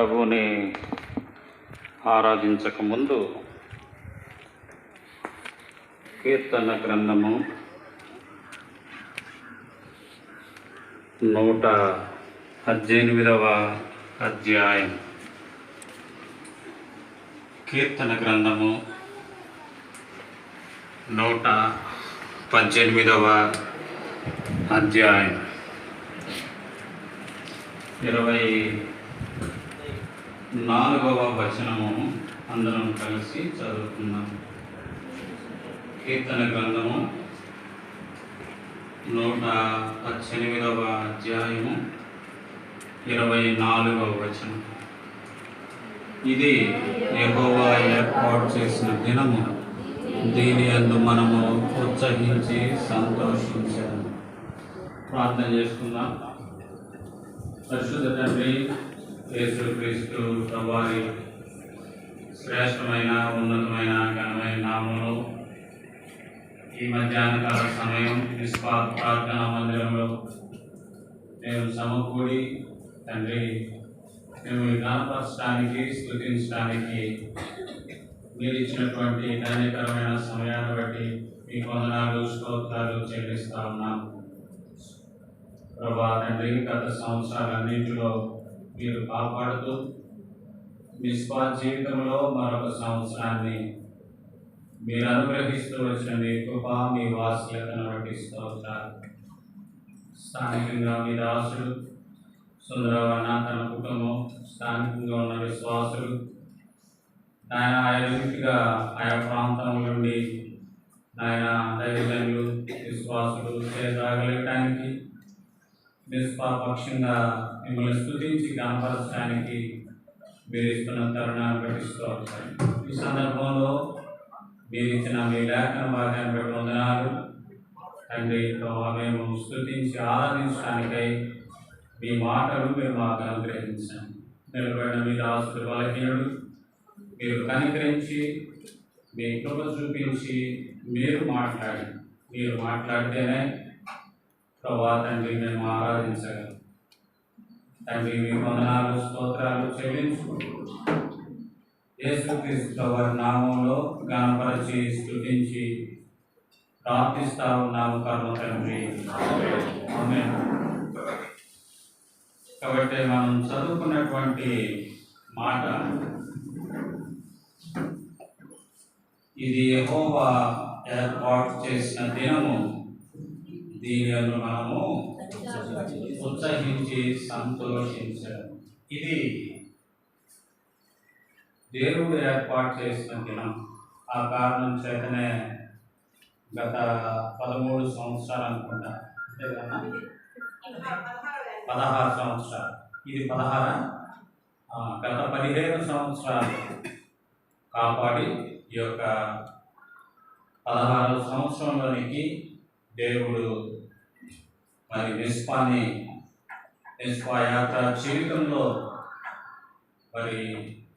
ప్రభువుని ఆరాధించకముందు కీర్తన గ్రంథము 118వ అధ్యాయం. కీర్తన గ్రంథము 118వ అధ్యాయం 24వ వచనము అందరం కలిసి చదువుకుందాం. కీర్తన గ్రంథము 118వ అధ్యాయము 24వ వచనం. ఇది యెహోవా ఏర్పాటు చేసిన దినము, దీని యందు మనము ఉత్సహించి సంతోషించాము. ప్రార్థన చేసుకుందాం. పరిశుద్ధ తండ్రి యేసుక్రీస్తు ప్రభువారి శ్రేష్టమైన ఉన్నతమైన ఘనమైన నామములో ఈ మధ్యాహ్నకాల సమయం ప్రార్థనా మందిరంలో మేము సమకూడి తండ్రి మేము జ్ఞానపరచడానికి స్తుతించడానికి మీరు ఇచ్చినటువంటి ధన్యకరమైన సమయాన్ని బట్టి మీ వందనాలు స్తోత్రాలు చెల్లిస్తా ఉన్నాం. ప్రభా తండ్రి, గత సంవత్సరాలన్నింటిలో మీరు కాపాడుతూ నిష్పా జీవితంలో మరొక సంవత్సరాన్ని మీరు అనుగ్రహిస్తూ వచ్చిన మీ కృప, మీ వాత్సల్యతను బట్టి స్తోత్రాలు. స్థానికంగా మీ దాసుడు సుందరవన తన కుటుంబం, స్థానికంగా ఉన్న విశ్వాసులు ఆయన ఆయా రీతిగా ఆయా ప్రాంతం నుండి ఆయన దైవజనులు విశ్వాసులు చేరాగలగటానికి నిష్పాపక్షంగా మిమ్మల్ని స్తుతించి కనపరచడానికి మీరు ఇస్తున్న తరుణాన్ని బట్టి స్తోత్రాలు. ఈ సందర్భంలో మీరు ఇచ్చిన మీ లేఖన భాగాన్ని బట్టి వందనాలు తండ్రి. మేము స్తుతించి ఆరాధించడానికై మీ మాటలు మీరు మాకు అనుగ్రహించండి. నిలబడిన మీ దాసుడు బలహీనుడు, మీరు కనికరించి మీ కృప చూపించి మీరు మాట్లాడితేనే ప్రభా తండ్రి మేము ఆరాధించగలం. తండ్రి మీ వందనాలు స్తోత్రాలు చెల్లించుకుంటూ యేసుక్రీస్తు వారి నామంలో గణపరచి స్తుతించి ప్రార్థిస్తా ఉన్నాము కర్మ తండ్రి. ఆమేన్. కాబట్టి మనం చదువుకున్నటువంటి మాట, ఇది యెహోవా ఏర్పాటు చేసిన దినము, దీని యందు మనము ఉత్సహించి సంతోషించాము. ఇది దేవుడు ఏర్పాటు చేసిన దినం. ఆ కారణం చేతనే గత 13 సంవత్సరాలు అనుకుంటా, అంతే కదా, 16 సంవత్సరాలు, ఇది 16, గత 15 సంవత్సరాలు కాపాడి ఈ యొక్క 16వ సంవత్సరంలోనికి దేవుడు మరి నిష్పా యాత్ర జీవితంలో మరి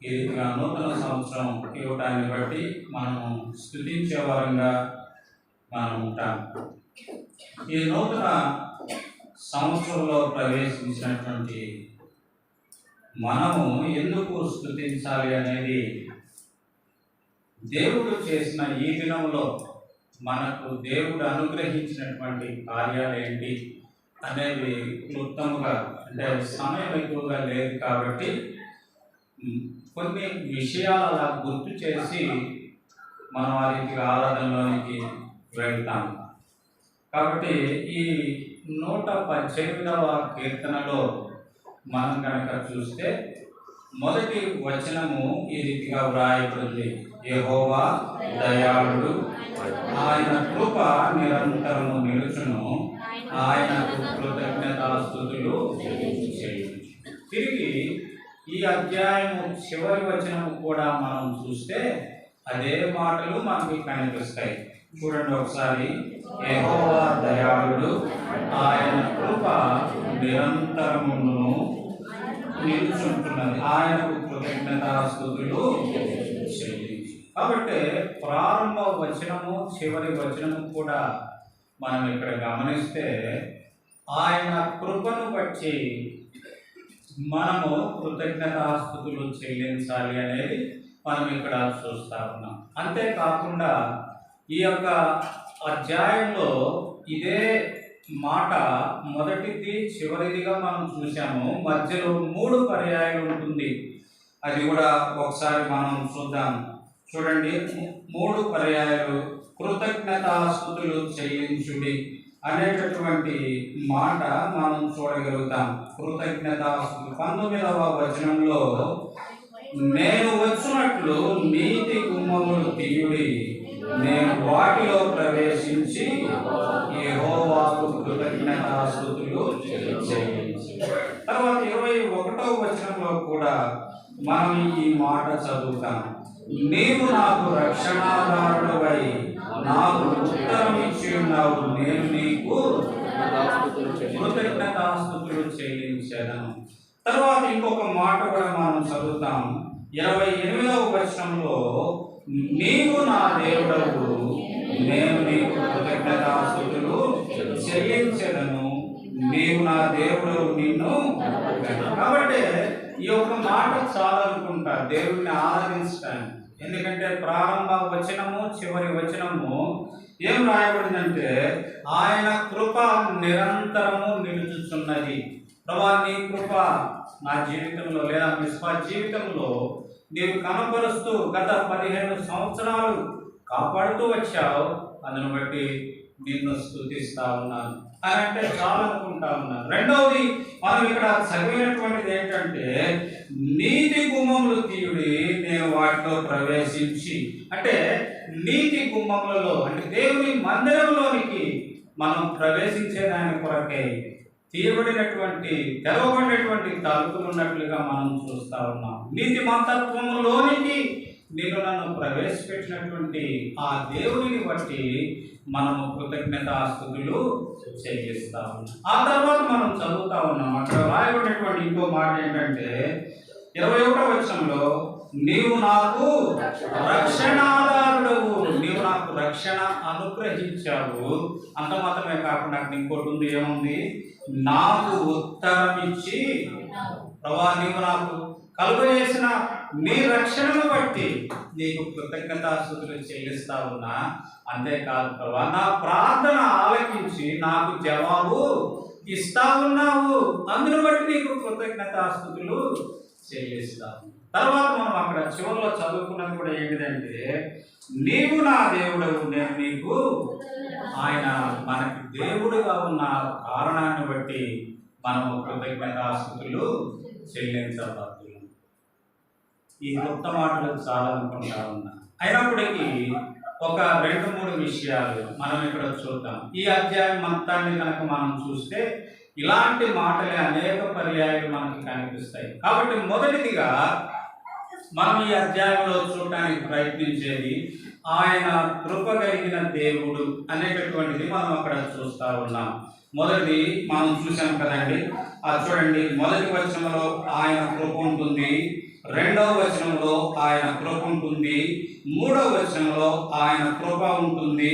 ఈ రీతిగా నూతన సంవత్సరం ఇవ్వటాన్ని బట్టి మనము స్తుతించే వారంగా మనం ఉంటాం. ఈ నూతన సంవత్సరంలో ప్రవేశించినటువంటి మనము ఎందుకు స్తుతించాలి అనేది, దేవుడు చేసిన ఈ దినంలో మనకు దేవుడు అనుగ్రహించినటువంటి కార్యాలు ఏంటి అనేవి క్లుప్తంగా, అంటే సమయం ఎక్కువగా లేదు కాబట్టి కొన్ని విషయాలు అలా గుర్తు చేసి మనం ఆ రీతిగా ఆరాధనలోనికి వెళ్తాం. కాబట్టి ఈ 118వ కీర్తనలో మనం కనుక చూస్తే మొదటి వచనము ఈ రీతిగా వ్రాయబడింది: యెహోవా దయాళుడు, ఆయన కృప నిరంతరము నిలుచును, ఆయనకు కృతజ్ఞతాస్తుతులు చేయుచు. తిరిగి ఈ అధ్యాయము చివరి వచనము కూడా మనం చూస్తే అదే మాటలు మనకి కనిపిస్తాయి. చూడండి ఒకసారి. యెహోవా దయాళుడు, ఆయన కృప నిరంతరమును నిలుచుంటున్నది, ఆయనకు కృతజ్ఞతాస్తుతులు చెల్లించు. కాబట్టి ప్రారంభ వచనము చివరి వచనము కూడా మనం ఇక్కడ గమనిస్తే ఆయన కృపను బట్టి మనము కృతజ్ఞతాస్తుతులు చెల్లించాలి అనేది మనం ఇక్కడ చూస్తా ఉన్నాం. అంతేకాకుండా ఈ యొక్క అధ్యాయంలో ఇదే మాట మొదటిది చివరిదిగా మనం చూసాము, మధ్యలో 3 పర్యాయాలు ఉంటుంది. అది కూడా ఒకసారి మనం చూద్దాం. చూడండి, 3 పర్యాయాలు కృతజ్ఞతాస్తుతులు చెల్లించుడి అనేటటువంటి మాట మనం చూడగలుగుతాం. కృతజ్ఞతాస్తుతులు 19వ వచనంలో, నేను వచ్చినట్లు నీతి గుమ్మములు తీయుడి, నేను వాటిలో ప్రవేశించి యెహోవాకు కృతజ్ఞతాస్తుతులు చెల్లించి. తర్వాత 21వ వచనంలో కూడా మనం ఈ మాట చదువుతాం, నీవు నాకు రక్షణాధారుడవై నాకు ఉత్తరం ఇచ్చి ఉన్నావు, నేను నీకు కృతజ్ఞతాస్తుతులు చెల్లించేదను. తర్వాత ఇంకొక మాట కూడా మనం చదువుతాం, 28వ వచనంలో, నీవు నా దేవుడవు, నేను నీకు కృతజ్ఞతాస్తుతులు చెల్లించెదను, నీవు నా దేవుడవు, నిన్ను. కాబట్టి ఈ యొక్క మాట చాలనుకుంటా దేవుడిని ఆరాధించడానికి. ఎందుకంటే ప్రారంభ వచనము చివరి వచనము ఏం రాయబడిందంటే, ఆయన కృప నిరంతరము నిలుచుచున్నది. ప్రభా, నీ కృప నా జీవితంలో లేదా మిస్పా జీవితంలో నీవు కనపరుస్తూ గత 15 సంవత్సరాలు కాపాడుతూ వచ్చావు, అందును బట్టి నిన్ను స్తుతిస్తా ఉన్నాను అని అంటే చాలనుకుంటా ఉన్నాను. రెండవది మనం ఇక్కడ చదివినటువంటిది ఏంటంటే, నీతి గుమ్మములు తీయుడి, నేను వాటిలో ప్రవేశించి. అంటే నీతి గుమ్మములలో అంటే దేవుని మందిరంలోనికి మనం ప్రవేశించేదాని కొరకై తీయబడినటువంటి తెరవబడినటువంటి తలుపులు ఉన్నట్లుగా మనం చూస్తా ఉన్నాం. నీతి మంతత్వములోనికి నేను నన్ను ప్రవేశపెట్టినటువంటి ఆ దేవుడిని బట్టి మనము కృతజ్ఞతాస్తుతులు చెల్లిస్తా ఉన్నాం. ఆ తర్వాత మనం చదువుతా ఉన్నాం, అక్కడ రాయబడినటువంటి ఇంకో మాట ఏంటంటే 21వ వచనంలో, నీవు నాకు రక్షణాధారుడవు, నీవు నాకు రక్షణ అనుగ్రహించావు. అంత మాత్రమే కాకుండా అక్కడ ఇంకోటి ఉంది, ఏముంది, నాకు ఉత్తరం ఇచ్చి. ప్రభా, నీవు నాకు కలుగజేసిన నీ రక్షణను బట్టి నీకు కృతజ్ఞతాస్తుతులు చెల్లిస్తా ఉన్నా. అంతేకాదు ప్రభా, నా ప్రార్థన ఆలకించి నాకు జవాబు ఇస్తా ఉన్నావు, అందును బట్టి నీకు కృతజ్ఞతాస్తుతులు చెల్లిస్తావు. తర్వాత మనం అక్కడ చివరిలో చదువుకున్నది కూడా ఏంటిదంటే, నీవు నా దేవుడవు, నేను నీకు. ఆయన మనకి దేవుడుగా ఉన్న కారణాన్ని బట్టి మనము కృతజ్ఞతాస్తుతులు చెల్లించబడుతున్నాం. ఈ క్లుప్త మాటలు చాలా అనుకుంటా ఉన్నా. అయినప్పటికీ ఒక 2-3 విషయాలు మనం ఇక్కడ చూద్దాం. ఈ అధ్యాయం మొత్తాన్ని కనుక మనం చూస్తే ఇలాంటి మాటలే అనేక పర్యాయాలు మనకి కనిపిస్తాయి. కాబట్టి మొదటిదిగా మనం ఈ అధ్యాయంలో చూడటానికి ప్రయత్నించేది ఆయన కృప కలిగిన దేవుడు అనేటటువంటిది మనం అక్కడ చూస్తా ఉన్నాం. మొదటిది మనం చూసాం కదండి, చూడండి, మొదటి వచనంలో ఆయన కృప ఉంటుంది, 2వ వచనంలో ఆయన కృప ఉంటుంది, 3వ వచనంలో ఆయన కృప ఉంటుంది,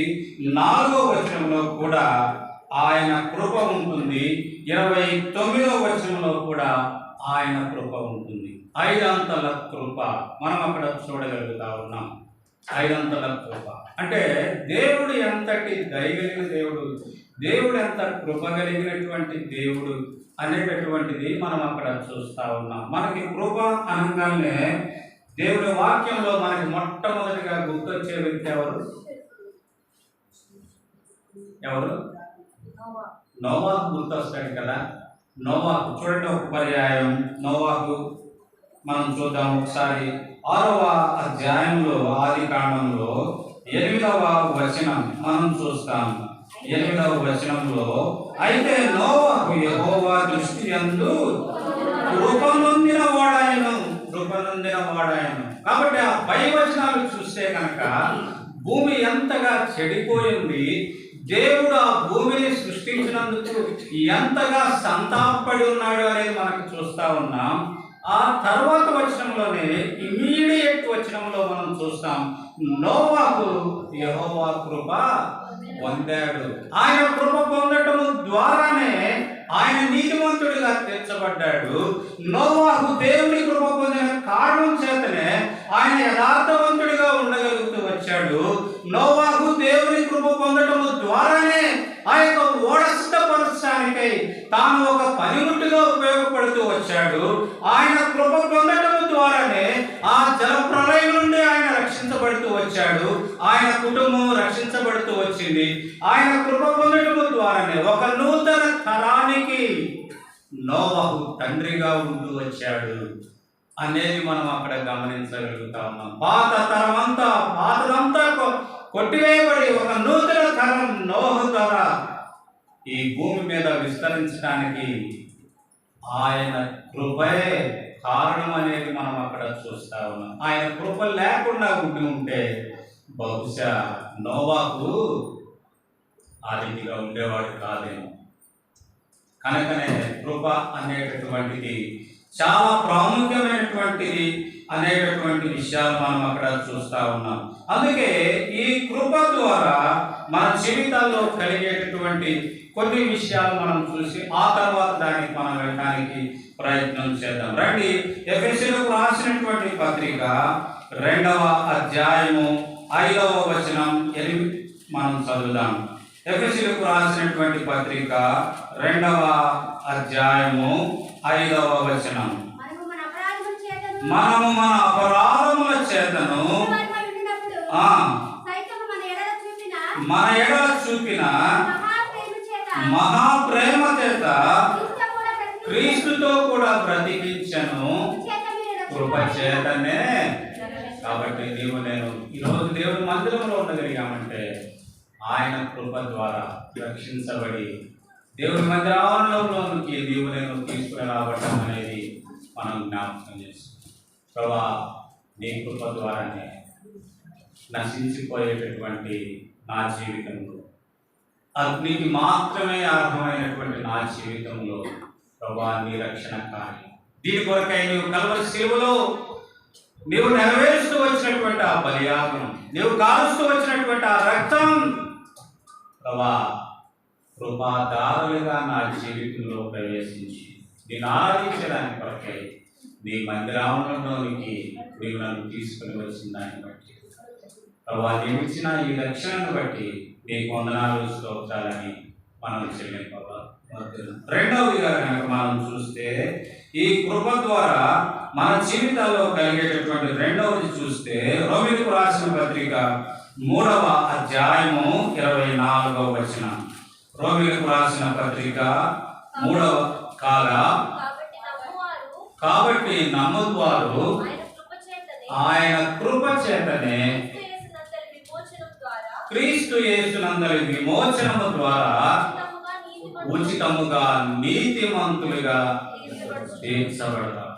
4వ వచనంలో కూడా ఆయన కృప ఉంటుంది, 29వ వచనంలో కూడా ఆయన కృప ఉంటుంది. 5 అంతల కృప మనం అక్కడ చూడగలుగుతా ఉన్నాం. 5 అంతల కృప అంటే దేవుడు ఎంతటి దయగలిగిన దేవుడు, దేవుడు ఎంత కృప కలిగినటువంటి దేవుడు అనేటటువంటిది మనం అక్కడ చూస్తా ఉన్నాం. మనకి కృప అనగానే దేవుని వాక్యంలో మనకి మొట్టమొదటిగా గుర్తొచ్చే వ్యక్తి ఎవరు? నోవాహు గుర్తొస్తాడు కదా. నోవాహు చూడండి, ఒక పర్యాయం నోవాహు మనం చూద్దాం ఒకసారి. 6వ అధ్యాయంలో ఆదికాండంలో 8వ వచనం మనం చూస్తాం. 8వ వచనంలో, అయితే నోవాహు యెహోవా దృష్టి యందు కృప నొందిన వాడాయను. కాబట్టి ఆ పై వచనాలు చూస్తే కనుక భూమి ఎంతగా చెడిపోయింది, దేవుడు ఆ భూమిని సృష్టించినందుకు ఎంతగా సంతాపడి ఉన్నాడు అనేది మనకి చూస్తా ఉన్నాం. ఆ తర్వాత వచనంలోనే ఇమీడియట్ వచనంలో మనం చూస్తాం, నోవాహు యెహోవా కృప పొందాడు. ఆయన కృప పొందటం ద్వారానే ఆయన నీతిమంతుడిగా తీర్చబడ్డాడు. నోవాహు దేవుని కృప పొందిన కారణం చేతనే ఆయన యథార్థవంతుడిగా ఉండగలుగుతూ వచ్చాడు. నోవాహు దేవుని కృప పొందటం ద్వారానే ఆ యొక్క ఓడ సిద్ధపరచడానికై తాను ఒక పనిముట్టుగా ఉపయోగపడుతూ వచ్చాడు. ఆయన కృప పొందటం ద్వారానే ఆ జల ప్రళయం నుండి ఆయన రక్షించబడుతూ వచ్చాడు. ఆయన కుటుంబం రక్షించబడుతూ వచ్చింది. ఆయన కృప పొందటం ద్వారానే ఒక నూతన తరానికి నోవహు తండ్రిగా ఉంటూ వచ్చాడు అనేది మనం అక్కడ గమనించగలుగుతా ఉన్నాం. పాత తరమంతా పాతదంతా కొట్టివేయబడి ఒక నూతన తరం నోహు తర ఈ భూమి మీద విస్తరించడానికి ఆయన కృపే కారణం అనేది మనం అక్కడ చూస్తా ఉన్నాం. ఆయన కృప లేకుండా ఉంటే బహుశా నోవాహు ఆ రీతిగా ఉండేవాడు కాదేమో. కనుకనే కృప అనేటటువంటిది చాలా ప్రాముఖ్యమైనటువంటిది అనేటటువంటి విషయాలు మనం అక్కడ చూస్తా ఉన్నాం. అందుకే ఈ కృప ద్వారా మన జీవితాల్లో కలిగేటటువంటి కొన్ని విషయాలు మనం చూసి ఆ తర్వాత దానికి మనం వెళ్ళడానికి ప్రయత్నం చేద్దాం. రండి, ఎఫెసీయులకు రాసినటువంటి పత్రిక 2వ అధ్యాయము 5వ వచనం 8 మనం చదువుదాం. ఎఫెసీయులకు రాసినటువంటి పత్రిక 2వ అధ్యాయము 5వ వచనం. మనము మన అపరాధముల చేతను మన ఎడల చూపిన మహాప్రేమ చేత క్రీస్తుతో కూడా బ్రతికించను కృప చేతనే. కాబట్టి నేను ఈరోజు దేవుని మందిరంలో ఉండగలిగామంటే ఆయన కృప ద్వారా రక్షించబడి దేవుని మందిరంలోనికి నేను తీసుకుని రావడం అనేది మనం జ్ఞాపకం చేస్తాం. ప్రభా, నీ కృప ద్వారానే నశించిపోయేటటువంటి నా జీవితంలో, అగ్నికి మాత్రమే అర్హమైనటువంటి నా జీవితంలో ప్రభా నీ రక్షణ కార్యం, దీని కొరకై నీవు కల్వరి శిలువలో నీవు నెరవేరుస్తూ వచ్చినటువంటి ఆ బలియాగం, నీవు కాలుస్తూ వచ్చినటువంటి ఆ రక్తం ప్రభా కృపాదారులుగా నా జీవితంలో ప్రవేశించి నేను ఆరాధించడానికి కొరకై నీ మందిరంలోనికి నీవు నన్ను తీసుకుని వచ్చిన దాన్ని బట్టి ప్రభా నీవు ఇచ్చిన ఈ రక్షణను బట్టి నీకు వందనాలు స్తోత్రాలని మనం చెల్లింపవాలి. రెండవదిగా కనుక మనం చూస్తే ఈ కృప ద్వారా మన జీవితాల్లో కలిగేటటువంటి రెండవది చూస్తే రోమీయులకు రాసిన పత్రిక 3వ అధ్యాయము 24వ వచనం. రోమీయులకు రాసిన పత్రిక 3వ కాగా కాబట్టి నమ్మువారు ఆయన కృప చేతనే క్రీస్తు యేసునందలి విమోచనము ద్వారా ఉచితముగా నీతిమంతులుగా తీర్చబడతారు.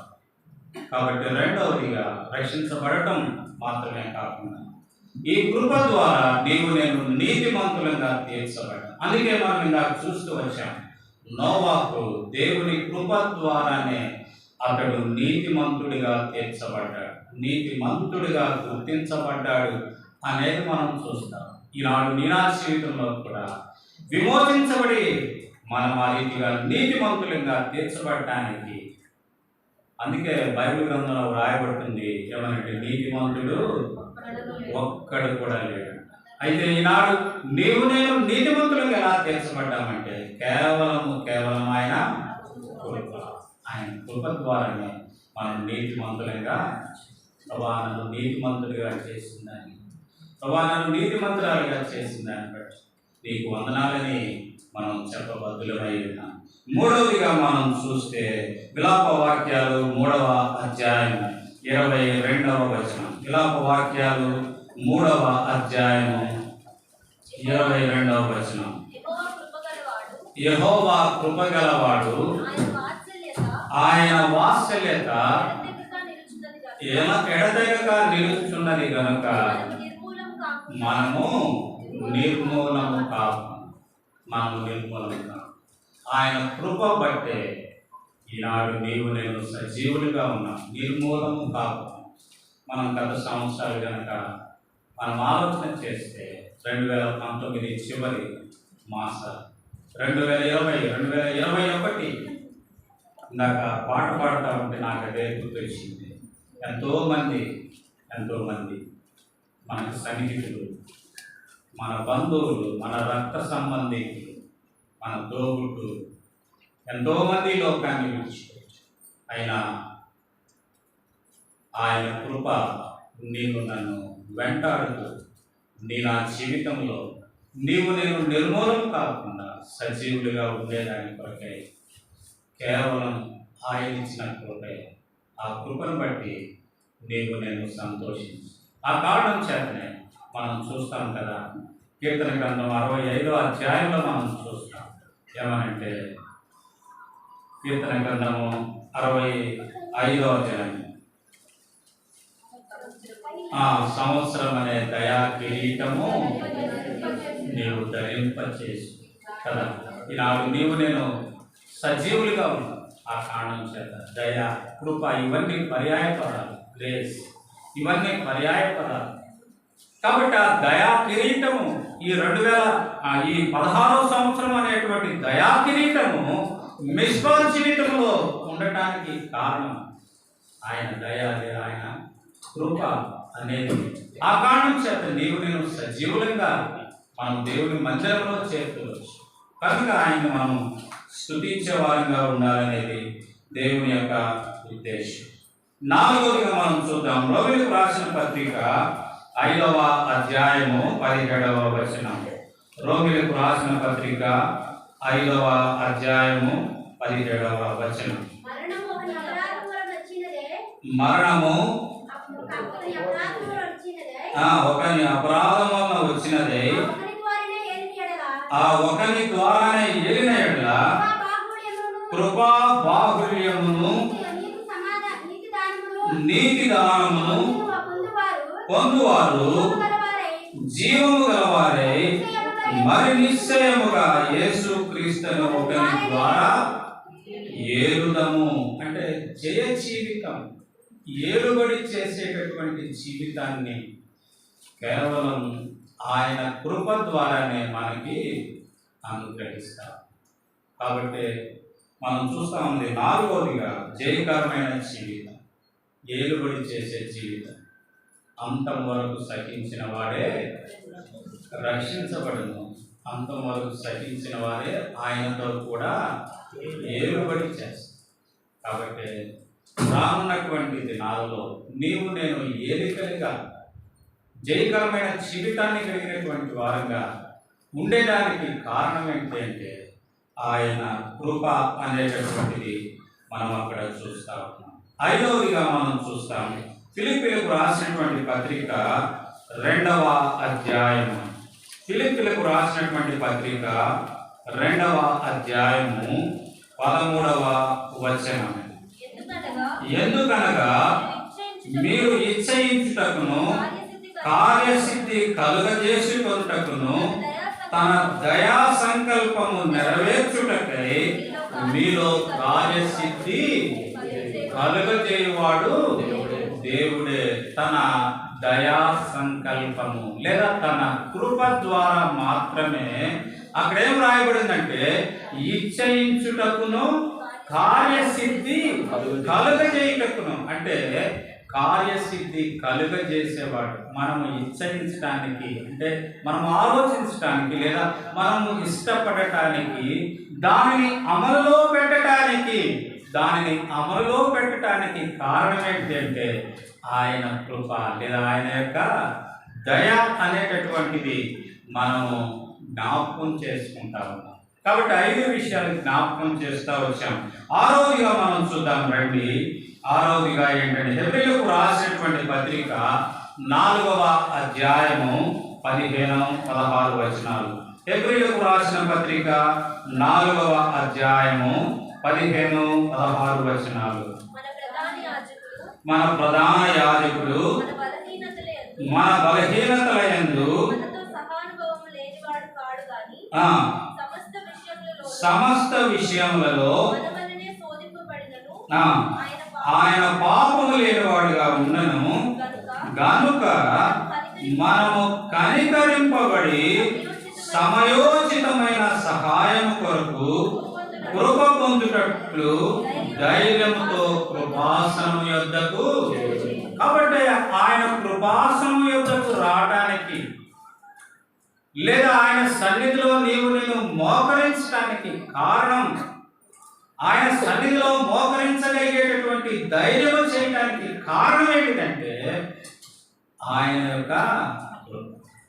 కాబట్టి రెండవదిగా రక్షించబడటం మాత్రమే కాకుండా ఈ కృప ద్వారా నేను నీతిమంతులుగా తీర్చబడ్డాను. అందుకే మనం ఇందాక చూస్తూ వచ్చాం, నోవాహు దేవుని కృప ద్వారానే అతడు నీతిమంతుడిగా తీర్చబడ్డాడు, నీతిమంతుడిగా గుర్తించబడ్డాడు అనేది మనం చూస్తాం. ఈనాడు నీనా జీవితంలో కూడా విమోచించబడి మనం ఆ రీతిగా నీతిమంతులుగా తీర్చబడటానికి, అందుకే బైబిల్ గ్రంథంలో వ్రాయబడుతుంది ఏమనంటే నీతిమంతుడు ఒక్కడు కూడా లేడు. అయితే ఈనాడు నేను నీతిమంతులుగా ఎలా తీర్చబడ్డామంటే కేవలం ఆయన కృప ద్వారానే మనం నీతిమంతులుగా నన్ను నీతిమంతుడిగా చేసిందని, నన్ను నీతిమంతురాలుగా చేసిందని బట్టి నీకు వందనాలని మనం చెప్పబద్దులమై ఉన్నాం. మూడవదిగా మనం చూస్తే విలాప వాక్యాలు 3వ అధ్యాయం 22వ వచనం. విలాప వాక్యాలు 3వ అధ్యాయం 22వ వచనం. యెహోవా కృపగలవాడు, ఆయన వాత్సల్యత ఎడతెగక నిలుచున్నది గనుక మనము నిర్మూలము కాము. ఆయన కృప బట్టే ఈనాడు నేను సజీవులుగా ఉన్నాం, నిర్మూలము కాపు. మనం గత సంవత్సరాలు కనుక మనం ఆలోచన చేస్తే 2019 చివరి మాసాలు 2020, 2021 ఇందాక పాట పాడుతూ ఉంటే నాకు అదే గుర్తొచ్చింది. ఎంతో మంది మన సన్నిహితులు, మన బంధువులు, మన రక్త సంబంధికులు, మన తోబుట్టులు ఎంతోమంది లోకాన్ని విడిచిపెట్టారు. అయినా ఆయన కృప నీవు నన్ను వెంటాడుతూ నా జీవితంలో నేను నిర్మూలం కాకుండా సజీవులుగా ఉండేదాని కొరకై కేవలం ఆయన ఇచ్చిన కృపే. ఆ కృపను బట్టి నేను సంతోషించి ఆ కారణం చేతనే మనం చూస్తాం కదా, కీర్తన గ్రంథం 65వ అధ్యాయంలో మనం చూస్తాం. ఏమనంటే కీర్తన గ్రంథము 65వ అధ్యాయం, ఆ సంవత్సరం అనే దయా కిరీటము నీవు ధరింపచేసి కదా. ఈనాడు నేను సజీవులుగా ఉన్నాను. ఆ కారణం చేత దయ, కృప ఇవన్నీ పర్యాయ పదాలు. గ్రేస్ ఇవన్నీ పర్యాయ పదాలు. కాబట్టి ఆ దయా కిరీటము ఈ 16వ సంవత్సరం అనేటువంటి దయా కిరీటము మిస్బాల్ జీవితంలో ఉండటానికి కారణం ఆయన దయ, ఆయన కృప అనేది. ఆ కారణం చేత నేను సజీవులంగా మనం దేవుని మందిరంలో చేరుకోవచ్చు. కనుక ఆయన మనం స్తుతించే వారంగా ఉండాలనేది దేవుని యొక్క ఉద్దేశం. 4వదిగా మనం చూద్దాం. రోమీయులకు రాసిన పత్రిక 5వ అధ్యాయము 17వ వచనం. రోమీయులకు రాసిన పత్రిక 5వ అధ్యాయము 17వ వచనం. మరణము ఒకని అపరాధం వలన వచ్చినదే, ఆ ఒకని ద్వారానే ఏలిన ఎడల కృపా బాహుళ్యమును నీతి దానమును పొందువారు జీవము గలవారై మరి నిశ్చయముగా యేసు క్రీస్తును ఒకని ద్వారా ఏలుదము. అంటే జయ జీవితం, ఏలుబడి చేసేటటువంటి జీవితాన్ని కేవలం ఆయన కృప ద్వారానే మనకి అనుగ్రహిస్తారు. కాబట్టి మనం చూస్తా ఉంది 4వదిగా జయకరమైన జీవితం, ఏలుబడి చేసే జీవితం. అంతం వరకు సహించిన వాడే రక్షించబడును, అంతం వరకు సహించిన వారే ఆయనతో కూడా ఏలుబడి చేస్తారు. కాబట్టి రానున్నటువంటి దినాలలో నేను ఏలికలుగా జయకరమైన జీవితాన్ని కలిగినటువంటి వారంగా ఉండేదానికి కారణం ఏంటంటే ఆయన కృప అనేటటువంటిది మనం అక్కడ చూస్తా ఉన్నాం. 5వదిగా మనం చూస్తాం ఫిలిప్పీలకు రాసినటువంటి పత్రిక 2వ అధ్యాయము. ఫిలిప్పీలకు రాసినటువంటి పత్రిక 2వ అధ్యాయము 13వ వచనం. ఎందుకనగా మీరు ఇచ్చయించుటకును కార్యసిద్ధి కలుగజేసుకొనుటకును తన దయా సంకల్పము నెరవేర్చుటకై మీలో కార్యసిద్ధి కలుగజేయువాడు దేవుడే. తన దయా సంకల్పము లేదా తన కృప ద్వారా మాత్రమే. అక్కడేం రాయబడిందంటే ఇచ్చయించుటకును కార్యసిద్ధి కలుగజేయుటకును. అంటే కార్యసిద్ధి కలుగజేసేవాడు. మనము ఇచ్చయించడానికి అంటే మనం ఆలోచించడానికి లేదా మనము ఇష్టపడటానికి దానిని అమలులో పెట్టడానికి కారణం ఏంటంటే ఆయన కృప లేదా ఆయన యొక్క దయ అనేటటువంటిది మనము జ్ఞాపకం చేసుకుంటా ఉన్నాం. కాబట్టి 5 విషయాలు జ్ఞాపకం చేస్తూ వచ్చాం. 6వదిగా మనం చూద్దాం రండి. 6వదిగా ఏంటంటే హెబ్రీయులకు రాసినటువంటి పత్రిక 4వ అధ్యాయము 15-16 వచనాలు. హెబ్రీయులకు రాసిన పత్రిక 4వ అధ్యాయము 15-16 వచనాలు. మన ప్రధాన యాజకుడు మన బలహీనతలయందు సమస్త విషయములలో ఆయన పాపము లేనివాడుగా ఉన్నను గనుక మనము కనికరింపబడి సమయోచితమైన సహాయము కృప పొందుటట్లు ధైర్యముతో కృపాసనము యొద్దకు. కాబట్టి ఆయన కృపాసనము యొద్దకు రావడానికి లేదా ఆయన సన్నిధిలో నేను మోకరించడానికి కారణం, ఆయన సన్నిధిలో మోకరించగలిగేటటువంటి ధైర్యం చేయడానికి కారణం ఏంటంటే ఆయన యొక్క కృప.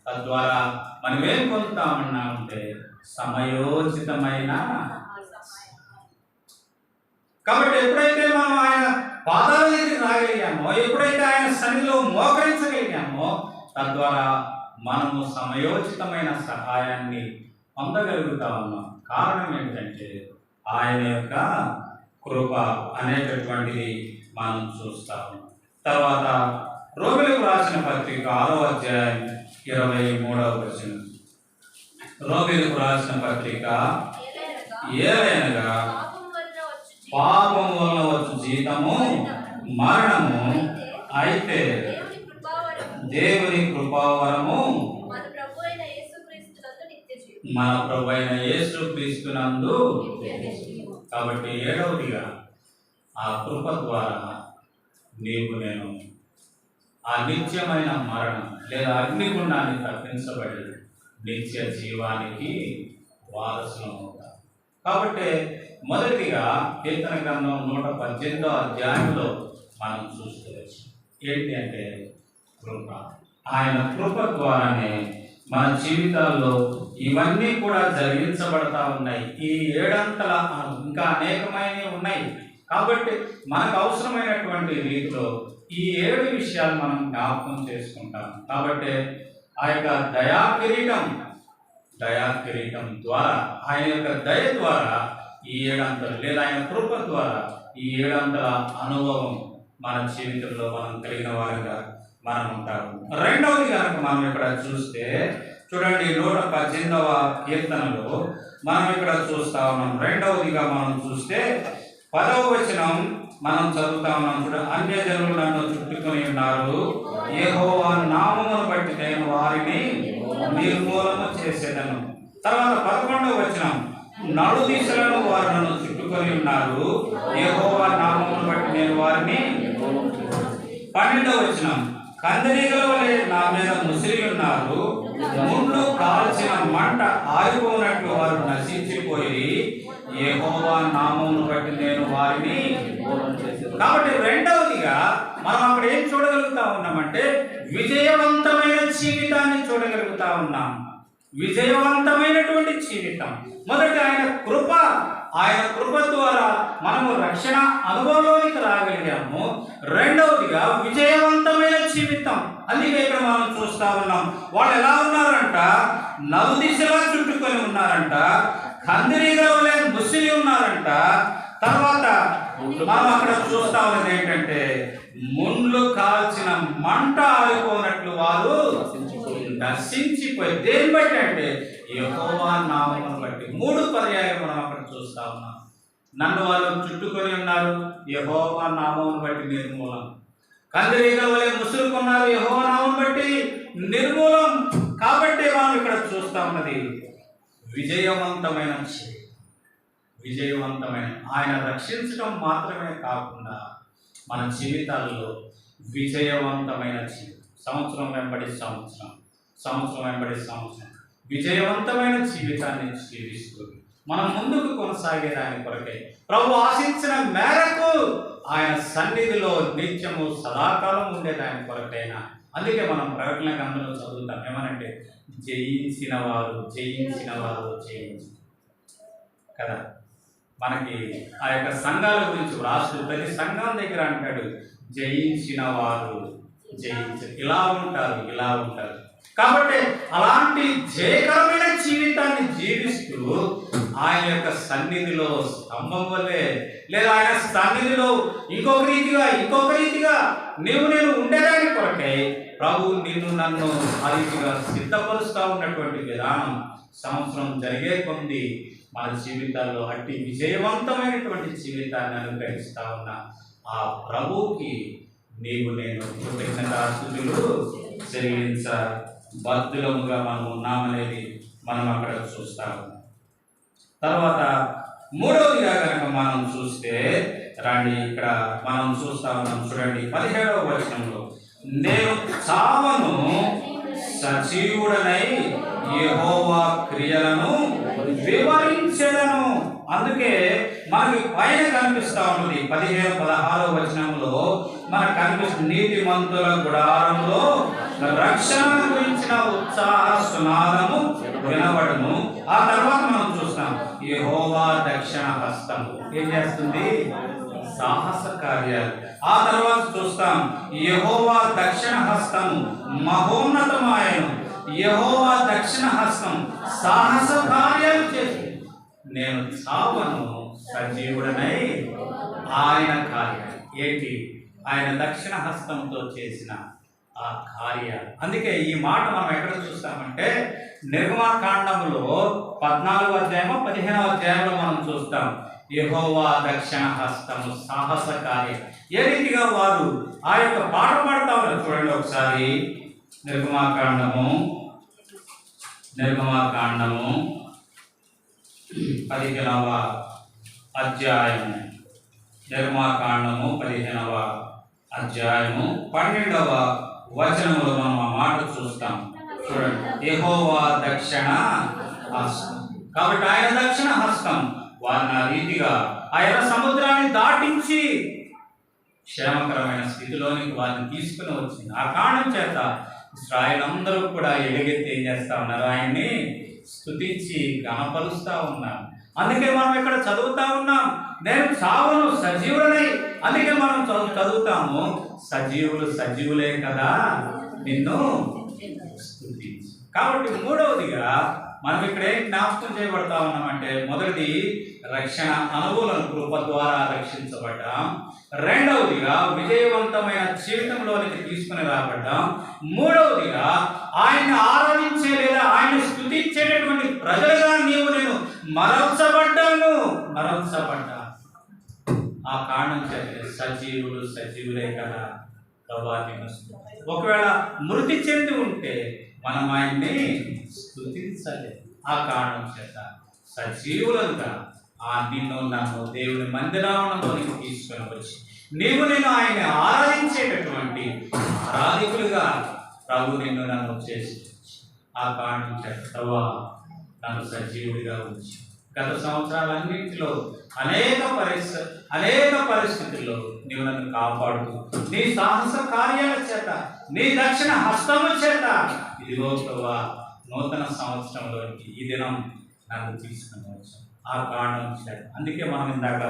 తద్వారా మనం ఏం పొందుతామన్నామంటే సమయోచితమైన. కాబట్టి ఎప్పుడైతే మనం ఆయన పాదాల దగ్గరికి రాగలిగామో, ఎప్పుడైతే ఆయన సన్నిధిలో మోకరించగలిగామో, తద్వారా మనము సమయోచితమైన సహాయాన్ని పొందగలుగుతా ఉన్నాం. కారణం ఏంటంటే ఆయన యొక్క కృప అనేటటువంటిది మనం చూస్తాము. తర్వాత రోమిలకు రాసిన పత్రిక 6వ అధ్యాయం 23వ వచనం. రోమిలకు రాసిన పత్రిక, ఏలైనగా పాపం వలన వచ్చు జీతము మరణము, అయితే దేవుని కృపావరము మన ప్రభు అయిన యేసుక్రీస్తునందు. కాబట్టి 7వదిగా ఆ కృప ద్వారా నేను ఆ నిత్యమైన మరణం లేదా అగ్నిగుండాన్ని తప్పించబడి నిత్య జీవానికి వారసులం అవుతాం. కాబట్టి మొదటిగా కీర్తన గ్రంథం 118వ అధ్యాయంలో మనం చూసుకోవచ్చు ఏంటి అంటే కృప. ఆయన కృప ద్వారానే మన జీవితాల్లో ఇవన్నీ కూడా జరిగించబడతా ఉన్నాయి. ఈ 7 అంతల ఇంకా అనేకమైనవి ఉన్నాయి. కాబట్టి మనకు అవసరమైనటువంటి రీతిలో ఈ 7 విషయాలు మనం జ్ఞాపకం చేసుకుంటాం. కాబట్టి ఆ యొక్క దయా కిరీటం ద్వారా, ఆయన యొక్క దయ ద్వారా ఈ 7 అంతలు లేదా ఆయన కృప ద్వారా ఈ 7 అంతల అనుభవం మన జీవితంలో మనం కలిగిన వారిగా మనం ఉంటాము. రెండవది కనుక మనం ఇక్కడ చూస్తే చూడండి, 118వ కీర్తనలో మనం ఇక్కడ చూస్తా ఉన్నాం. రెండవదిగా మనం చూస్తే 10వ వచనం మనం చదువుతా ఉన్నాం. చూడండి, అన్యజనులు నన్ను చుట్టుకొని ఉన్నారు, యెహోవా నామమును బట్టి నేను వారిని నిర్మూలన చేసేదను. తర్వాత 11వ వచనం, నలుదిశలను వారు నన్ను చుట్టుకొని ఉన్నారు, యెహోవా నామమును బట్టి నేను వారిని. 12వ వచనం, కందిరీగల వలె నా మీద ముసిరి ఉన్నారు, ముండ్లు కాల్చిన మంట ఆరిపోనట్లు వారు నశించిపోయి, యెహోవా నామమును బట్టి నేను వారిని. కాబట్టి రెండవదిగా మనం అక్కడ ఏం చూడగలుగుతా ఉన్నామంటే విజయవంతమైన జీవితాన్ని చూడగలుగుతా ఉన్నాం. విజయవంతమైనటువంటి జీవితం. మొదటి ఆయన కృప ద్వారా మనము రక్షణ అనుభవంలోనికి రాగలిగాము. రెండవదిగా విజయవంతమైన జీవితం. అందుకే ఇక్కడ మనం చూస్తా ఉన్నాం, వాళ్ళు ఎలా ఉన్నారంట, నలుదిశలా చుట్టుకొని ఉన్నారంట, కందిరీగల వలె ముసిరి ఉన్నారంట. తర్వాత మనం అక్కడ చూస్తా ఉన్నది ఏంటంటే ముండ్లు కాల్చిన మంట ఆరిపోనట్లు వారు నశించిపోయి. దేని బట్టి అంటే యెహోవా నామమును బట్టి. 3 పర్యాయం మనం అక్కడ చూస్తా ఉన్నాం. నన్ను వాళ్ళు చుట్టుకొని ఉన్నారు, యెహోవా నామమును బట్టి నిర్మూలం. కందిరీగల వలె ముసురుకున్నారు, యెహోవా నామమును బట్టి నిర్మూలం. కాబట్టి మనం ఇక్కడ చూస్తా ఉన్నది విజయవంతమైన ఆయన రక్షించడం మాత్రమే కాకుండా మన జీవితాల్లో విజయవంతమైన జీవితం, సంవత్సరం వెంబడి సంవత్సరం విజయవంతమైన జీవితాన్ని జీవిస్తూ మనం ముందుకు కొనసాగేదాని కొరకే ప్రభు ఆశించిన మేరకు ఆయన సన్నిధిలో నిత్యము సదాకాలం ఉండేదాని కొరకైనా. అందుకే మనం ప్రకటన గ్రంథంలో చదువుతాం ఏమనంటే జయించిన వారు కదా. మనకి ఆ యొక్క సంఘాల గురించి రాస్తూ ప్రతి సంఘం దగ్గర అంటాడు జయించిన వారు ఇలా ఉంటారు. కాబట్టి అలాంటి జయకరమైన జీవితాన్ని జీవిస్తూ ఆయన యొక్క సన్నిధిలో స్తంభం వల్లే లేదా ఆయన సన్నిధిలో ఇంకొక రీతిగా నేను ఉండేదాని కొరకై ప్రభు నన్ను ఆ రీతిగా సిద్ధపరుస్తూ ఉన్నటువంటి విధానం సంవత్సరం జరిగే కొద్ది మన జీవితాల్లో అట్టి విజయవంతమైనటువంటి జీవితాన్ని అనుగ్రహిస్తా ఉన్న ఆ ప్రభువుకి నేను కృతజ్ఞతాస్తుతులు చెల్లించబద్ధులముగా మనం ఉన్నామనేది మనం అక్కడ చూస్తాము. తర్వాత మూడవదిగా కనుక మనం చూస్తే రండి, ఇక్కడ మనం చూస్తా ఉన్నాం చూడండి 17వ వచనంలో, నేను చావను సజీవుడనై యెహోవా క్రియలను వివరించెదను. అందుకే మనకి పైన కనిపిస్తా ఉంటుంది 15-16వ వచనంలో మనకు కనిపిస్తుంది, నీతిమంతుల గుడారంలో రక్షణ గురించిన ఉత్సాహ సునాదము వినబడును. ఆ తర్వాత మనం చూస్తాం యెహోవా దక్షిణ హస్తం ఏం చేస్తుంది, సాహస కార్యాలు. ఆ తర్వాత చూస్తాం యెహోవా దక్షిణ హస్తం మహోన్నతమాయను, యెహోవా దక్షిణ హస్తం సాహస కార్యాలు చేస్తుంది. నేను చావను సజీవుడనై ఆయన కార్యాలు ఏంటి, ఆయన దక్షిణ హస్తంతో చేసిన ఆ కార్యాలు. అందుకే ఈ మాట మనం ఎక్కడ చూస్తామంటే నిర్గమకాండములో 14వ అధ్యాయము 15వ అధ్యాయంలో మనం చూస్తాం యెహోవా దక్షిణ హస్తము సాహస కార్యం. ఏ రీతిగా వారు ఆ యొక్క పాట పాడుతా ఉన్నారు చూడండి ఒకసారి. నిర్గమకాండము 15వ అధ్యాయము, నిర్గమకాండము 15వ అధ్యాయము 12వ వచనములో మనం ఆ మాట చూస్తాం చూడండి. యెహోవా దక్షిణ హస్తం, కాబట్టి ఆయన దక్షిణ హస్తం వారిని ఆ రీతిగా ఆయన సముద్రాన్ని దాటించి క్షేమకరమైన స్థితిలోనికి వారిని తీసుకుని వచ్చింది. ఆ కారణం చేత ఇశ్రాయేలు అందరూ కూడా ఎలుగెత్తి ఏం చేస్తా ఉన్నారు, ఆయన్ని స్తుతించి గణపరుస్తా ఉన్నారు. అందుకే మనం ఇక్కడ చదువుతా ఉన్నాం, నేను చావును సజీవుడనై. అందుకే మనం చదువుతాము, సజీవులు సజీవులే కదా నిన్ను స్తుతించి. కాబట్టి మూడవదిగా మనం ఇక్కడ ఏం జ్ఞాపకం చేయబడతా ఉన్నామంటే, మొదటిది రక్షణ అనుభూలను కృప ద్వారా రక్షించబడ్డాం, రెండవదిగా విజయవంతమైన జీవితంలోనికి తీసుకుని రాబడ్డాం, మూడవదిగా ఆయన్ని ఆరాధించే లేదా ఆయన స్తుతించేటటువంటి ప్రజలుగా నీవు నేను మరల్చబడ్డా. ఆ కారణం చేత సజీవులు సజీవులే కదా ప్రభా నిన్ను స్తుతించు. ఒకవేళ మృతి చెంది ఉంటే మనం ఆయన్ని స్తుతించలేదు. ఆ కారణం చేత సజీవులుగా నిన్ను నన్ను దేవుని మందిరావనంలోనికి తీసుకొని వచ్చి నీవు నేను ఆయన్ని ఆరాధించేటటువంటి ఆరాధికులుగా ప్రభు నిన్ను నన్ను చేసి ఆ కారణం చేత ప్రభా నన్ను సజీవుడిగా ఉంచి గత సంవత్సరాలన్నింటిలో అనేక పరిస్థితుల్లో నీవు నన్ను కాపాడుతూ నీ సాహస కార్యాల చేత నీ దక్షిణ హస్తము చేత ఇదిగో ప్రభా నూతన సంవత్సరంలోకి ఈ దినం నన్ను తీసుకుని వచ్చాను. ఆ కారణం చేత అందుకే మనం ఇందాక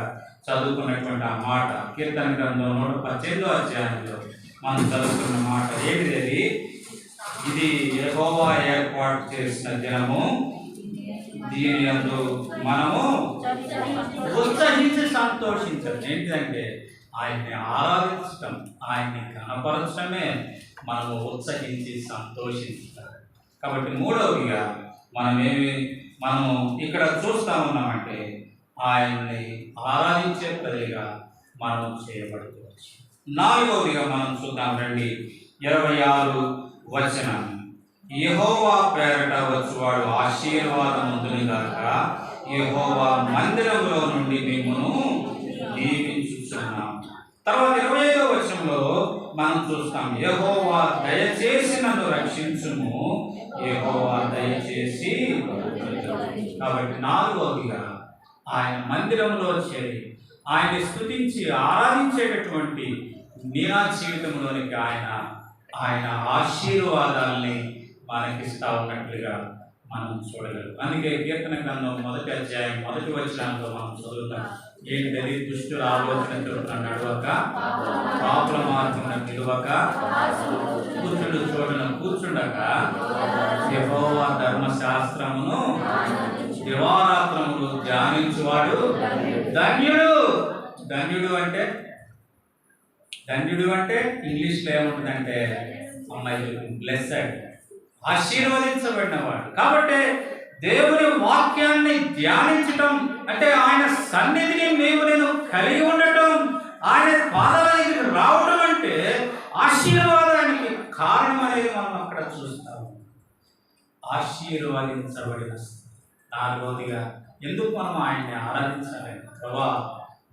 చదువుకున్నటువంటి ఆ మాట కీర్తన గ్రంథం 118వ అధ్యాయంలో మనం చదువుకున్న మాట ఏంటిది, ఇది యెహోవా ఏర్పాటు చేసిన దినము, దీని యందు మనము ఉత్సహించి సంతోషించడం. ఏంటంటే ఆయన్ని ఆరాధించడం, ఆయన్ని కనపరచడమే మనము ఉత్సహించి సంతోషించడం. కాబట్టి మూడవదిగా మనము ఇక్కడ చూస్తా ఉన్నామంటే ఆయన్ని ఆరాధించే ప్రజలుగా మనం చేయబడుకోవచ్చు. నాలుగవదిగా మనం చూద్దాం రండి 26వ వచనం, యెహోవా పేరట వచ్చువాడు ఆశీర్వాదం పొందును గాక, యెహోవా మందిరంలో నుండి మిమ్మును దీవించుచున్నాం. తర్వాత 25వ వచనంలో మనం చూస్తాం, యెహోవా దయచేసి నన్ను రక్షించుము, యెహోవా దయచేసి. కాబట్టి నాలుగవదిగా ఆయన మందిరంలో చేరి ఆయన్ని స్తుతించి ఆరాధించేటటువంటి నీ జీవితంలోనికి ఆయన ఆశీర్వాదాలని మనకిస్తా ఉన్నట్లుగా మనం చూడగలం. అందుకే కీర్తన గ్రంథం 1వ అధ్యాయం 1వ వచనంలో మనం చదువుతాం, ఏంటది, దుష్టుల ఆలోచన చోటున నడవక, పాపుల మార్గమున నిలువక, కూర్చుండు చోటున కూర్చుండక, యెహోవా ధర్మశాస్త్రమును దివారాత్రములు ధ్యానించువాడు ధన్యుడు. ధన్యుడు అంటే ఇంగ్లీష్లో ఏముంటుందంటే బ్లెస్సెడ్, ఆశీర్వదించబడినవాడు. కాబట్టి దేవుని వాక్యాన్ని ధ్యానించటం అంటే ఆయన సన్నిధిని నేను కలిగి ఉండటం, ఆయన పాదాలకి రావడం అంటే ఆశీర్వాదానికి కారణం అనేది మనం అక్కడ చూస్తాము. ఆశీర్వదించబడిన. నాలుగవదిగా ఎందుకు మనం ఆయన్ని ఆరాధించాలి? ప్రభా,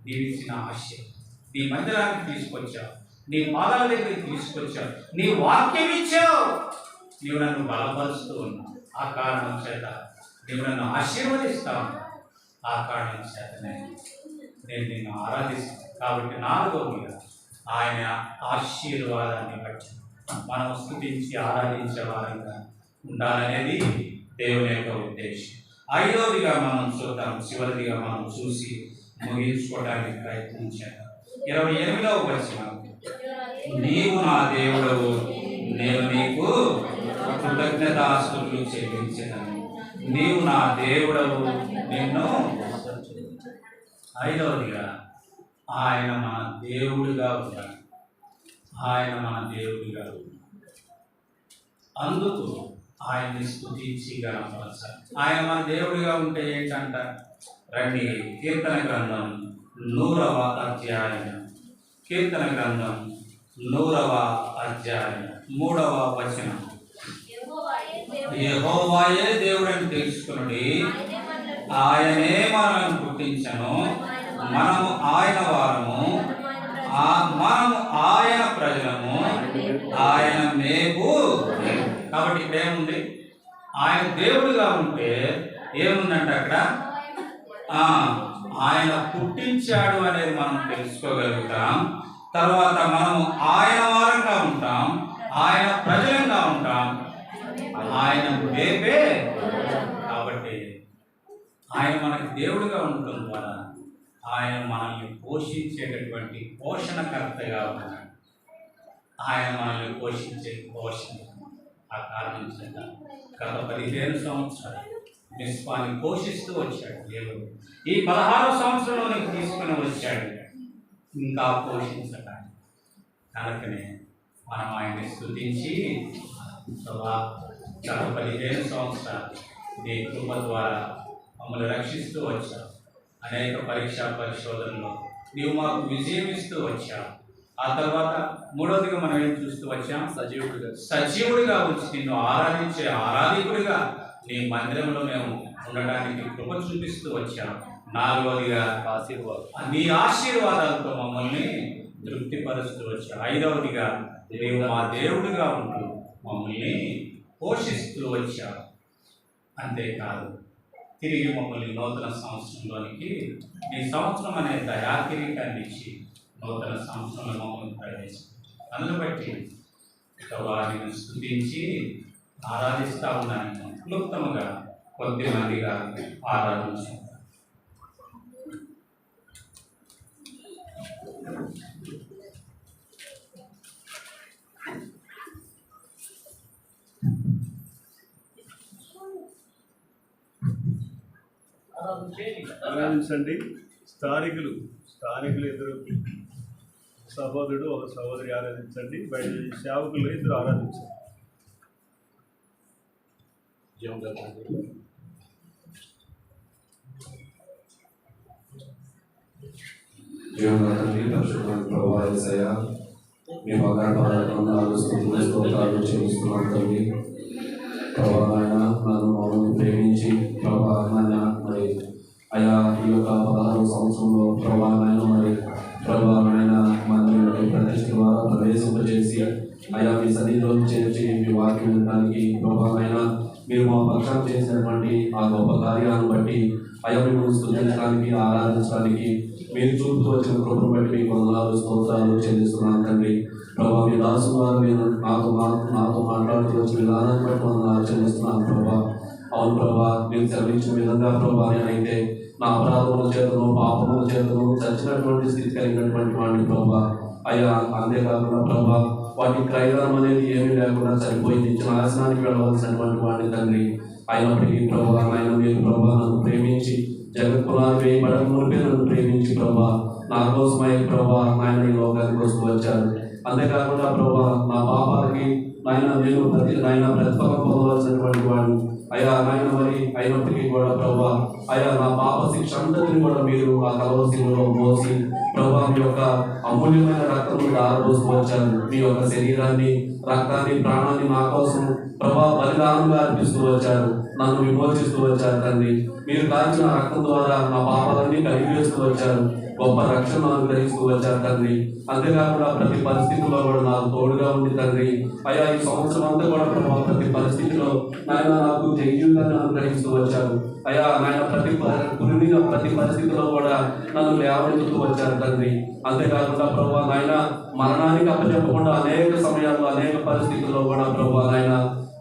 నీవిచ్చిన ఆశయం, నీ మందిరానికి తీసుకొచ్చావు, నీ పాదాల దగ్గరికి తీసుకొచ్చావు, నీ వాక్యం ఇచ్చావు, నీవు నన్ను బలపరుస్తూ ఉన్నావు. ఆ కారణం చేత నీవు నన్ను ఆశీర్వదిస్తావు. ఆ కారణం చేతనే నేను నిన్ను ఆరాధిస్తాను. కాబట్టి 4వదిగా ఆయన ఆశీర్వాదాన్ని బట్టి మనం స్తుతించి ఆరాధించే వారంగా ఉండాలనేది దేవుని యొక్క ఉద్దేశం. 5వదిగా మనం చూద్దాం, చివరిదిగా మనం చూసి ముగించుకోవడానికి ప్రయత్నించాం. 28వ వచనం, నీవు నా దేవుడవు, నేను నీకు కృతజ్ఞతాస్తుతులు చెల్లించెదను. నీవు నా దేవుడవు, నిన్ను. 5వదిగా ఆయన మన దేవుడిగా ఉన్నాడు. ఆయన మన దేవుడిగా ఉన్నాడు. అందుకు ఆయన్ని స్తుతించి గణపరచాలి. ఆయన మన దేవుడిగా ఉంటే ఏంటంట? రండి, కీర్తన గ్రంథం 100వ అధ్యాయం, కీర్తన గ్రంథం 100వ అధ్యాయం 3వ వచనం, యెహోవాయే దేవుడని తెలుసుకునుడి, ఆయనే మనల్ని పుట్టించను, మనము ఆయన వారము, మనము ఆయన ప్రజలము, ఆయన మేపు. కాబట్టి ఇక్కడ ఏముంది? ఆయన దేవుడిగా ఉంటే ఏముందంటే అక్కడ ఆయన పుట్టించాడు అనేది మనం తెలుసుకోగలుగుతాం. తర్వాత మనము ఆయన వారంగా ఉంటాం, ఆయన ప్రజలంగా ఉంటాం, ఆయన మేపే. కాబట్టి ఆయన మనకి దేవుడిగా ఉండటం ద్వారా ఆయన మనల్ని పోషించేటటువంటి పోషణకర్తగా ఉన్నాడు. ఆయన మనల్ని పోషించే పోషణ. ఆ కారణం చేత గత 15 సంవత్సరాలు మిస్పాన్ని పోషిస్తూ వచ్చాడు దేవుడు. ఈ 16వ సంవత్సరంలోనికి తీసుకుని వచ్చాడు ఇంకా పోషించడానికి. కనుకనే మనం ఆయన్ని స్తుతించి, గత 15 సంవత్సరాలు నీ కృప ద్వారా మమ్మల్ని రక్షిస్తూ వచ్చావు. అనేక పరీక్షా పరిశోధనలో నీవు మాకు విజయం ఇస్తూ వచ్చావు. ఆ తర్వాత 3వదిగా మనం ఏం చూస్తూ వచ్చాం? సజీవుడిగా వచ్చి నిన్ను ఆరాధించే ఆరాధికుడిగా నీ మందిరంలో మేము ఉండడానికి కృప చూపిస్తూ వచ్చాం. 4వదిగా నీ ఆశీర్వాదాలతో మమ్మల్ని తృప్తిపరుస్తూ వచ్చావు. 5వదిగా నీవు మా దేవుడిగా ఉంటూ మమ్మల్ని పోషిస్తూ వచ్చావు. అంతేకాదు, తిరిగి మమ్మల్ని నూతన సంవత్సరంలోనికి ఈ సంవత్సరం అనే దయాకిరీటాన్ని ఇచ్చి నూతన సంవత్సరంలో మమ్మల్ని ప్రవేశించారు. అందును బట్టి వారిని స్తుతించి ఆరాధిస్తూ ఉన్నాను. క్లుప్తముగా కొద్ది మందిగా ఆరాధించారు. ఆరాధించండి. స్థానికులు ఇద్దరు సహోదరుడు ఒక సహోదరి ఆరాధించండి. బయట సేవకులు ఇద్దరు ఆరాధించండి. మీ బంగారు స్తోత్రాలు చెల్లిస్తున్నాం తండ్రి. ప్రభా నాయన, నన్ను మమ్మల్ని ప్రేమించి ప్రభా నాయన మరి అయా ఈ యొక్క 16వ సంవత్సరంలో ప్రభా నాయన మరి ప్రభా నాయన మన ప్రతిష్ఠ ద్వారా ప్రవేశింపజేసి అయా మీ సన్నిధిలో చేర్చి మీ వాక్యం వినడానికి ప్రభా నాయన మీరు మా పక్షాన్ని చేసినటువంటి ఆ గొప్ప కార్యాలను బట్టి అయా మిమ్మల్ని స్తుతించడానికి ఆరాధించడానికి మీరు చూపుతూ వచ్చిన కృపను బట్టి మీకు వందనాలు స్తోత్రాలు చెల్లిస్తున్నాను తండ్రి. ప్రభా మీ దాసు వారు మీరు నాతో మాట్లాడుతూ వచ్చిన విధానాన్ని బట్టి వందనాలు చెల్లిస్తున్నాను ప్రభా. అవును ప్రభా, మీరు సెలవించిన విధంగా ప్రభా నేనైతే నా అపరాధముల చేతను పాపముల చేతను చచ్చినటువంటి స్థితి కలిగినటువంటి వాడిని ప్రభా. అయ్యా అంతేకాకుండా ప్రభా వాటి క్రయదానం అనేది ఏమీ లేకుండా చనిపోయింది, ఇచ్చిన నాశనానికి వెళ్ళవలసినటువంటి వాడిని తండ్రి. అయినప్పటికీ ప్రభా నాయన మీరు ప్రభా నన్ను ప్రేమించి జగత్పురాలు వేయబడమునిపే నన్ను ప్రేమించి ప్రభా నా కోసమై ప్రభా నాయన ఈ లోకానికి వస్తూ వచ్చారు. అంతేకాకుండా ప్రభా నా పాపాలకి నేను ప్రతిఫలం పొందవలసినటువంటి వాడిని అయ్యా నాయన మరి అయినప్పటికీ కూడా ప్రభా అయ్యా నా పాప శిక్ష అంతటిని కూడా మీరు ఆ కలవశిలో మోసి ప్రభా మీ యొక్క అమూల్యమైన రక్తం దారపోసి వచ్చారు. మీ యొక్క శరీరాన్ని రక్తాన్ని ప్రాణాన్ని నా కోసం ప్రభా బలిదానంగా అర్పిస్తూ వచ్చారు. నన్ను విమోచిస్తూ వచ్చారు తండ్రి. మీరు కాల్చిన రక్తం ద్వారా నా పాపాలన్నీ కడిగివేస్తూ వచ్చారు. గొప్ప రక్షణ అనుగ్రహిస్తూ వచ్చారు తండ్రి. అంతేకాకుండా ప్రతి పరిస్థితిలో కూడా నాకు తోడుగా ఉంది తండ్రి. అయ్యా ఈ సంవత్సరం అంతా కూడా ప్రభావ ప్రతి పరిస్థితిలో నాయన నాకు జయజీవితాన్ని అనుగ్రహిస్తూ వచ్చారు. అయ్యా నాయన ప్రతి పరిస్థితిలో కూడా నన్ను లేవనెత్తుతూ వచ్చారు తండ్రి. అంతేకాకుండా ప్రభావ నాయన మరణానికి అప్పచెప్పకుండా అనేక సమయాల్లో అనేక పరిస్థితుల్లో కూడా ప్రభావ నాయన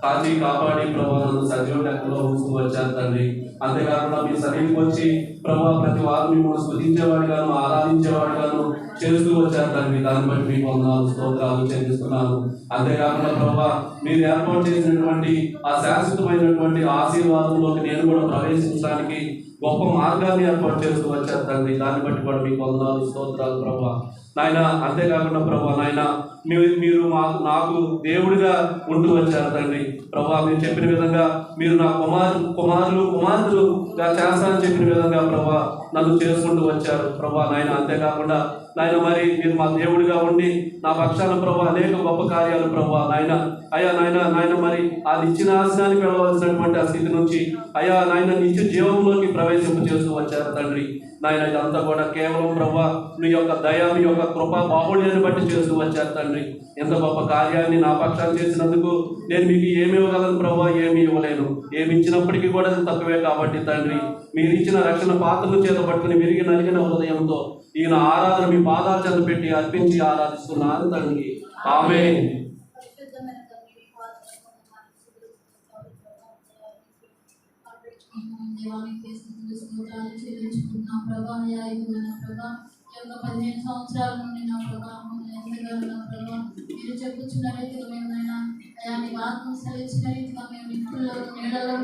కాచి కాపాడి ప్రభావ నన్ను సజీవ లెక్కలో ఉంచుతూ వచ్చారు తండ్రి. అంతేకాకుండా మీ సన్నిధికి వచ్చి ప్రభావ ప్రతి వారు మిమ్మల్ని స్తుతించేవాడిగాను ఆరాధించేవాడిగాను చేస్తూ వచ్చారు తండ్రి. దాన్ని బట్టి మీకు వందనాలు స్తోత్రాలు చెల్లిస్తున్నాను. అంతేకాకుండా ప్రభావ మీరు ఏర్పాటు చేసినటువంటి ఆ శాశ్వతమైనటువంటి ఆశీర్వాదంలోకి నేను కూడా ప్రవేశించడానికి గొప్ప మార్గాన్ని ఏర్పాటు చేస్తూ వచ్చారు తండ్రి. దాన్ని బట్టి కూడా మీకు వందనాలు స్తోత్రాలు ప్రభావ నాయన. అంతేకాకుండా ప్రభావ నాయన మీరు నాకు దేవుడిగా ఉంటూ వచ్చారు తండ్రి. ప్రభావ మీరు చెప్పిన విధంగా మీరు నా కుమారులుగా చేస్తానని చెప్పిన విధంగా ప్రభావ నన్ను చేసుకుంటూ వచ్చారు ప్రభావ నాయన. అంతేకాకుండా నాయన మరి మీరు మా దేవుడిగా ఉండి నా పక్షాన ప్రభావ అనేక గొప్ప కార్యాలు ప్రభావ నాయన అయ్యా నాయన మరి ఆ నిత్యనాశనానికి వెళ్ళవలసినటువంటి ఆ స్థితి నుంచి అయ్యా నాయన నిత్య జీవంలోకి ప్రవేశింప చేస్తూ వచ్చారు తండ్రి. నాయన ఇదంతా కూడా కేవలం ప్రభావ మీ యొక్క దయ మీ యొక్క కృప బాహుళ్యాన్ని బట్టి చేస్తూ వచ్చారు తండ్రి. ఎంత గొప్ప కార్యాన్ని నా పక్షాన్ని చేసినందుకు నేను మీకు ఏమి ఇవ్వగలను ప్రభావ? ఏమి ఇవ్వలేను. ఏమి ఇచ్చినప్పటికీ కూడా అది తక్కువే కాబట్టి తండ్రి మీరు ఇచ్చిన రక్షణ పాత్రను చేత పట్టుకుని విరిగి నలిగిన హృదయంతో ఈయన ఆరాధన మీ పాదాల చెంత పెట్టి అర్పించి ఆరాధిస్తున్నాను తండ్రి. ఆమేన్. దేవానికి స్తోత్రాలు చెల్లించుకుంటున్నాం ప్రభా. న్యాయమైన ప్రభా ఈ యొక్క 15 సంవత్సరాల నుండి నా ప్రభా ఎంతగానో నా ప్రభా మీరు చెప్పుచున్న రీతిగా మేము అయా నీ ఆత్మ సెలవిచ్చిన రీతిగా మేము ఇంట్లో నీడలో